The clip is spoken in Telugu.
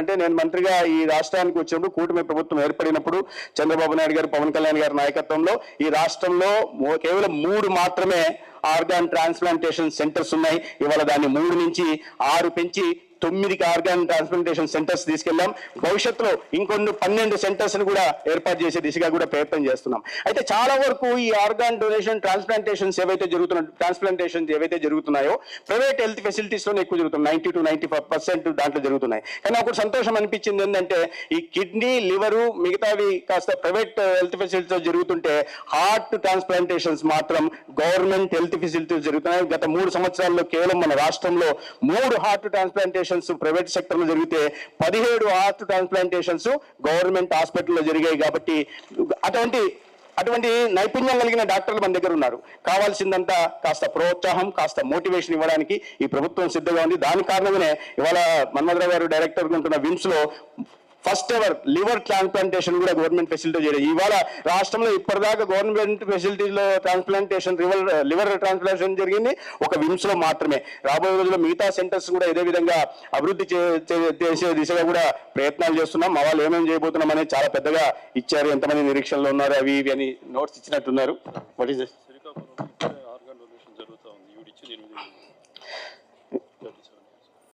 అంటే నేను మంత్రిగా ఈ రాష్ట్రానికి వచ్చినప్పుడు కూటమి ప్రభుత్వం ఏర్పడినప్పుడు చంద్రబాబు నాయుడు గారు, పవన్ కళ్యాణ్ గారి నాయకత్వంలో ఈ రాష్ట్రంలో కేవలం 3 మాత్రమే ఆర్గాన్ ట్రాన్స్ప్లాంటేషన్ సెంటర్స్ ఉన్నాయి. ఇవాళ దాన్ని 3 నుంచి 6 పెంచి 9కి ఆర్గాన్ ట్రాన్స్ప్లాంటేషన్ సెంటర్స్ తీసుకెళ్లాం. భవిష్యత్తులో ఇంకొన్ని 12 సెంటర్స్ ని కూడా ఏర్పాటు చేసే దిశగా కూడా ప్రయత్నం చేస్తున్నాం. అయితే చాలా వరకు ఈ ఆర్గాన్ డొనేషన్ ట్రాన్స్ప్లాంటేషన్స్ ఏవైతే జరుగుతున్నాయో ప్రైవేట్ హెల్త్ ఫెసిలిటీస్ లోనే ఎక్కువ జరుగుతున్నాయి. 90 to 95% దాంట్లో జరుగుతున్నాయి. కానీ నాకు సంతోషం అనిపించింది ఏంటంటే ఈ కిడ్నీ, లివరు మిగతావి కాస్త ప్రైవేట్ హెల్త్ ఫెసిలిటీస్ లో జరుగుతుంటే హార్ట్ ట్రాన్స్ప్లాంటేషన్స్ మాత్రం గవర్నమెంట్ హెల్త్ ఫెసిలిటీస్ జరుగుతున్నాయి. గత 3 సంవత్సరాల్లో కేవలం మన రాష్ట్రంలో 3 హార్ట్ ట్రాన్స్ప్లాంటేషన్ ప్రైవేట్ సెక్టర్ లో జరిగితే 17 హార్ట్ ట్రాన్స్ప్లాంటేషన్స్ గవర్నమెంట్ హాస్పిటల్లో జరిగాయి. కాబట్టి అటువంటి నైపుణ్యం కలిగిన డాక్టర్లు మన దగ్గర ఉన్నారు. కావాల్సిందంతా కాస్త ప్రోత్సాహం, కాస్త మోటివేషన్ ఇవ్వడానికి ఈ ప్రభుత్వం సిద్ధంగా ఉంది. దాని కారణంగానే ఇవాళ మన్మథరావు గారు డైరెక్టర్గా ఉంటున్న విమ్స్ లో ఫస్ట్ ఎవర్ లివర్ ట్రాన్స్ప్లాంటేషన్ కూడా గవర్నమెంట్ ఫెసిలిటీ జరిగింది. ఇవాళ రాష్ట్రంలో ఇప్పటిదాకా గవర్నమెంట్ ఫెసిలిటీలో ట్రాన్స్ప్లాంటేషన్ లివర్ ట్రాన్స్ప్లాంటేషన్ జరిగింది ఒక విమ్స్ లో మాత్రమే. రాబోయే రోజుల్లో మిగతా సెంటర్స్ కూడా ఇదే విధంగా అభివృద్ధి చేసే దిశగా కూడా ప్రయత్నాలు చేస్తున్నాం. మా వాళ్ళు ఏమేమి చేయబోతున్నాం అనేది చాలా పెద్దగా ఇచ్చారు. ఎంతమంది నిరీక్షణలో ఉన్నారు అవి ఇవి అని నోట్స్ ఇచ్చినట్టున్నారు. What is